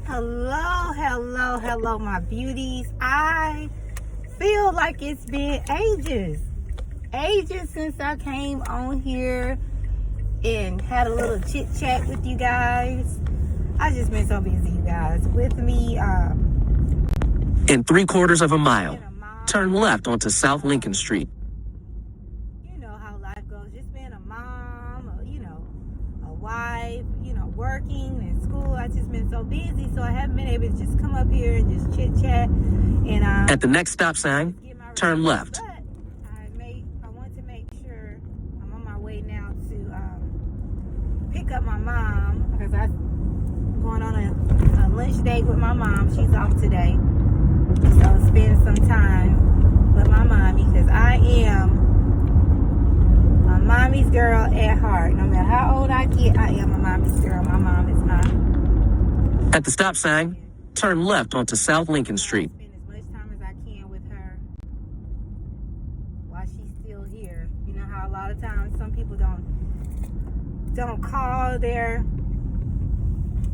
Hello, my beauties. I feel like it's been ages since I came on here and had a little chit chat with you guys. I just been so busy, you guys. With me, in 3/4 of a mile, turn left onto South Lincoln Street. You know how life goes. Just being a mom, a wife, working and school. I just been so busy, so I haven't been able to just come up here and just chit chat. And at the next stop sign, turn left. But I want to make sure I'm on my way now to pick up my mom because I'm going on a lunch date with my mom. She's off today, so spend some time with my mommy because I am a mommy's girl at heart. No matter how old I get, I am a mommy's girl. My mom is not. At the stop sign, turn left onto South Lincoln Street. Spend as much time as I can with her while she's still here. You know how a lot of times some people don't call their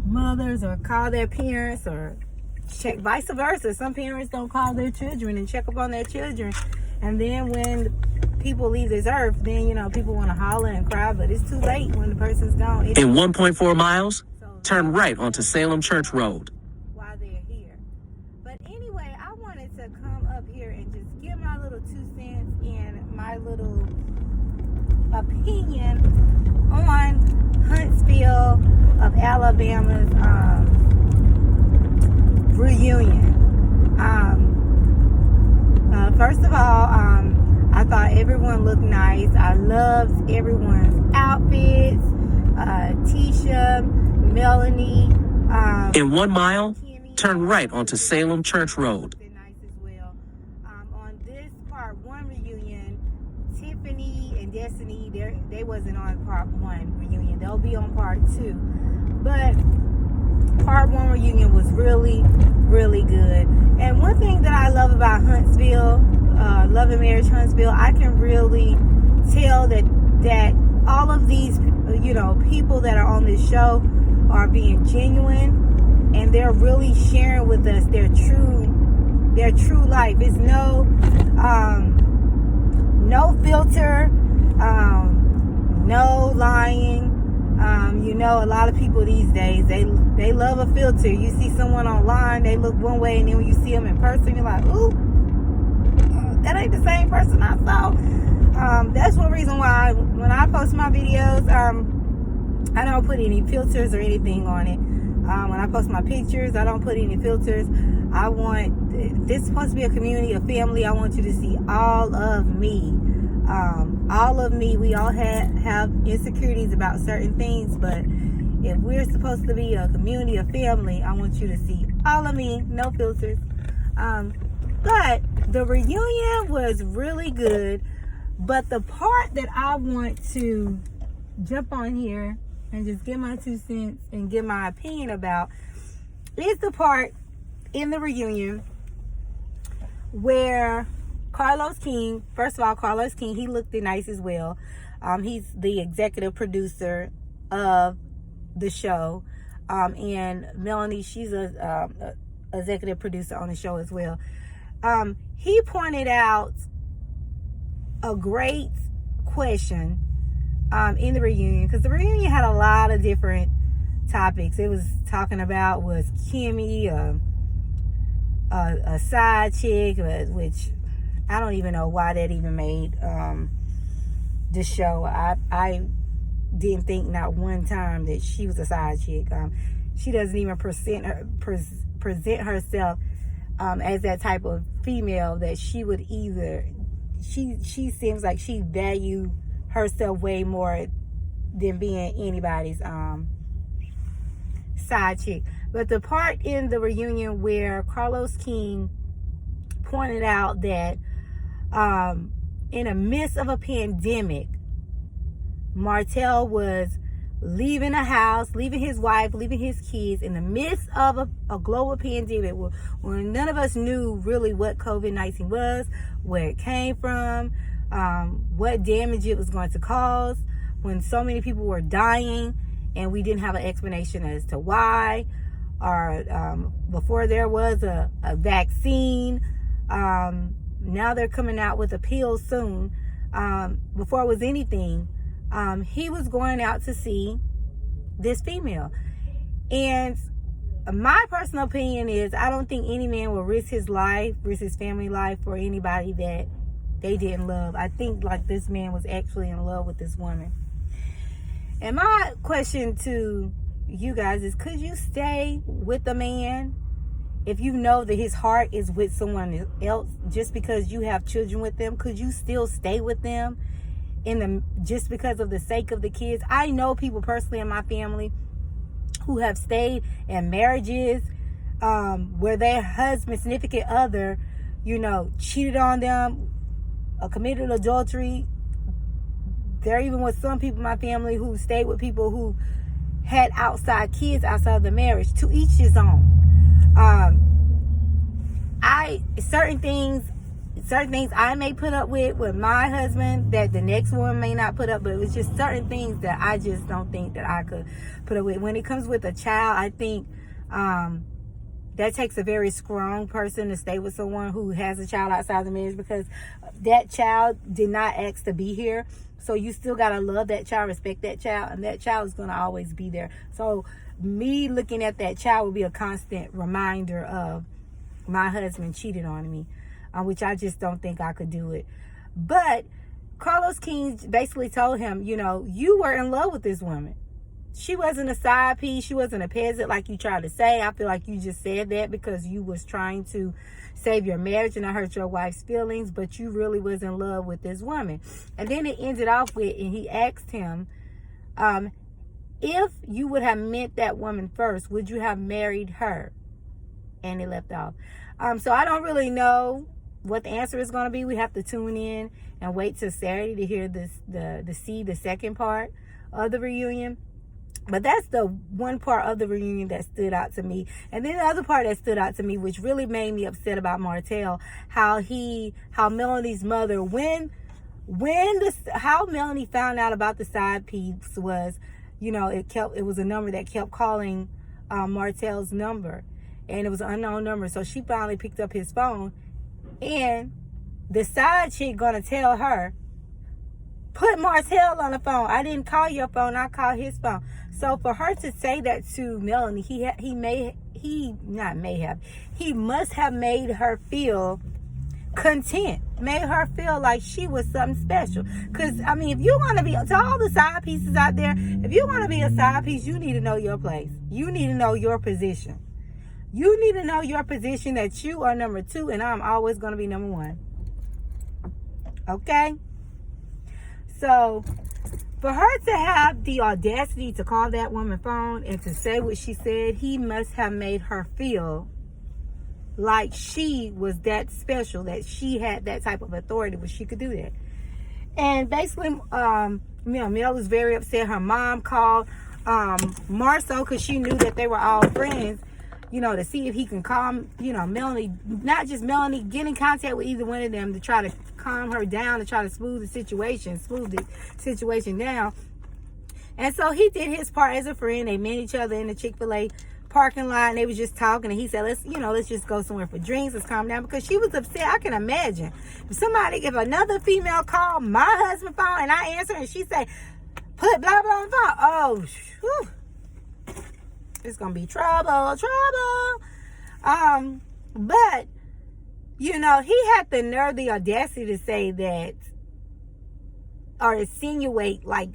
mothers or call their parents or check vice versa. Some parents don't call their children and check up on their children. And then when people leave this earth, then, people want to holler and cry, but it's too late when the person's gone. In 1.4 miles, turn right onto Salem Church Road. While they're here. But anyway, I wanted to come up here and just give my little 2 cents and my little opinion on Huntsville of Alabama's reunion. First of all, I thought everyone looked nice. I loved everyone's outfits. Tisha, Melanie. In 1 mile, turn right onto Salem Church Road. Nice as well. On this part 1 reunion, Tiffany and Destiny, they wasn't on part 1 reunion. They'll be on part 2. But part 1 reunion was really, really good. And one thing that I love about Huntsville, Love and Marriage Huntsville, I can really tell that all of these, people that are on this show are being genuine, and they're really sharing with us their true life. It's no filter, no lying. A lot of people these days, they love a filter. You see someone online, they look one way, and then when you see them in person, you're like, ooh, that ain't the same person I saw. That's one reason why when I post my videos, I don't put any filters or anything on it. When I post my pictures, I don't put any filters. This is supposed to be a community, a family. I want you to see all of me. All of me. We all have insecurities about certain things, but if we're supposed to be a community, a family, I want you to see all of me, no filters. But the reunion was really good. But the part that I want to jump on here and just give my 2 cents and give my opinion about is the part in the reunion where Carlos King, first of all, Carlos King, he looked nice as well. He's the executive producer of the show. And Melanie, she's a executive producer on the show as well. He pointed out a great question in the reunion, because the reunion had a lot of different topics. It was talking about, was Kimmy a side chick, which I don't even know why that even made the show. I didn't think not one time that she was a side chick. She doesn't even present herself as that type of female that she would either. She seems like she value herself way more than being anybody's side chick. But the part in the reunion where Carlos King pointed out that in the midst of a pandemic, Martell was leaving the house, leaving his wife, leaving his kids in the midst of a global pandemic when none of us knew really what COVID-19 was, where it came from, what damage it was going to cause, when so many people were dying and we didn't have an explanation as to why. or before there was a vaccine. Now they're coming out with a pill soon. Before it was anything, he was going out to see this female. And my personal opinion is, I don't think any man will risk his life, risk his family life for anybody that they didn't love. I think like this man was actually in love with this woman. And my question to you guys is, could you stay with a man if you know that his heart is with someone else just because you have children with them? Could you still stay with them just because of the sake of the kids? I know people personally in my family who have stayed in marriages where their husband, significant other, cheated on them, committed adultery. There even was some people in my family who stayed with people who had outside kids outside of the marriage. To each his own. Certain things I may put up with my husband that the next woman may not put up, but it was just certain things that I just don't think that I could put up with. When it comes with a child, I think that takes a very strong person to stay with someone who has a child outside the marriage, because that child did not ask to be here. So you still got to love that child, respect that child, and that child is going to always be there. So me looking at that child will be a constant reminder of my husband cheated on me, which I just don't think I could do it. But Carlos King basically told him, you were in love with this woman. She wasn't a side piece. She wasn't a peasant like you tried to say. I feel like you just said that because you was trying to save your marriage and not hurt your wife's feelings, but you really was in love with this woman. And then it ended off with, and he asked him, if you would have met that woman first, would you have married her? And it left off. So I don't really know what the answer is going to be. We have to tune in and wait till Saturday to hear the second part of the reunion. But that's the one part of the reunion that stood out to me. And then the other part that stood out to me, which really made me upset about Martell, how Melanie's mother, how Melanie found out about the side piece was, it was a number that kept calling Martell's number, and it was an unknown number. So she finally picked up his phone, and the side chick gonna tell her, put Martell on the phone. I didn't call your phone, I called his phone. So for her to say that to Melanie, he must have made her feel content, made her feel like she was something special. Because if you want to be, to all the side pieces out there, if you want to be a side piece, you need to know your place. You need to know your position. You need to know your position, that you are number 2 and I'm always going to be number 1. Okay? So for her to have the audacity to call that woman phone and to say what she said, he must have made her feel like she was that special, that she had that type of authority where she could do that. And basically, Mel was very upset. Her mom called Marceau, because she knew that they were all friends, to see if he can calm, Melanie, not just Melanie, get in contact with either one of them to try to calm her down, to try to smooth the situation down. And so he did his part as a friend. They met each other in the Chick-fil-A parking lot, and they was just talking, and he said, let's just go somewhere for drinks, let's calm down, because she was upset. I can imagine if another female called my husband's phone and I answer and she say, put blah blah on the phone. Oh, whew. It's gonna be trouble. But he had the nerve, the audacity to say that, or insinuate like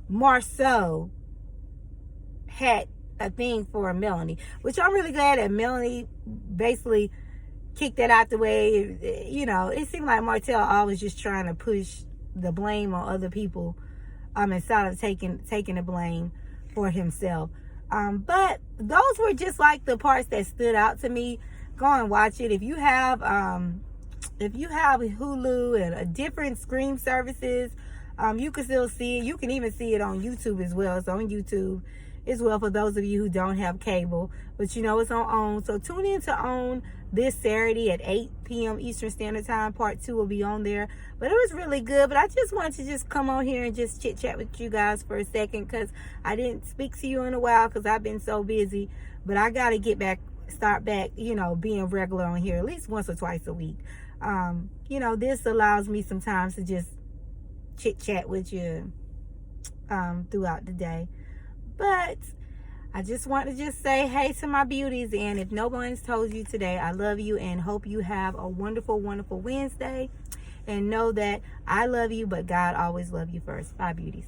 Marceau had a thing for Melanie, which I'm really glad that Melanie basically kicked that out the way. It seemed like Martell always just trying to push the blame on other people instead of taking the blame for himself. But those were just like the parts that stood out to me. Go and watch it. If you have Hulu and different stream services, you can still see it. You can even see it on YouTube as well. It's on YouTube as well for those of you who don't have cable. But it's on OWN. So tune in to OWN. this Saturday at 8 p.m. Eastern Standard Time. Part 2 will be on there. But it was really good. But I just wanted to just come on here and just chit chat with you guys for a second, because I didn't speak to you in a while because I've been so busy. But I got to start back, being regular on here at least once or twice a week. This allows me sometimes to just chit chat with you throughout the day. But I just want to just say hey to my beauties, and if no one's told you today, I love you and hope you have a wonderful, wonderful Wednesday, and know that I love you, but God always loves you first. Bye, beauties.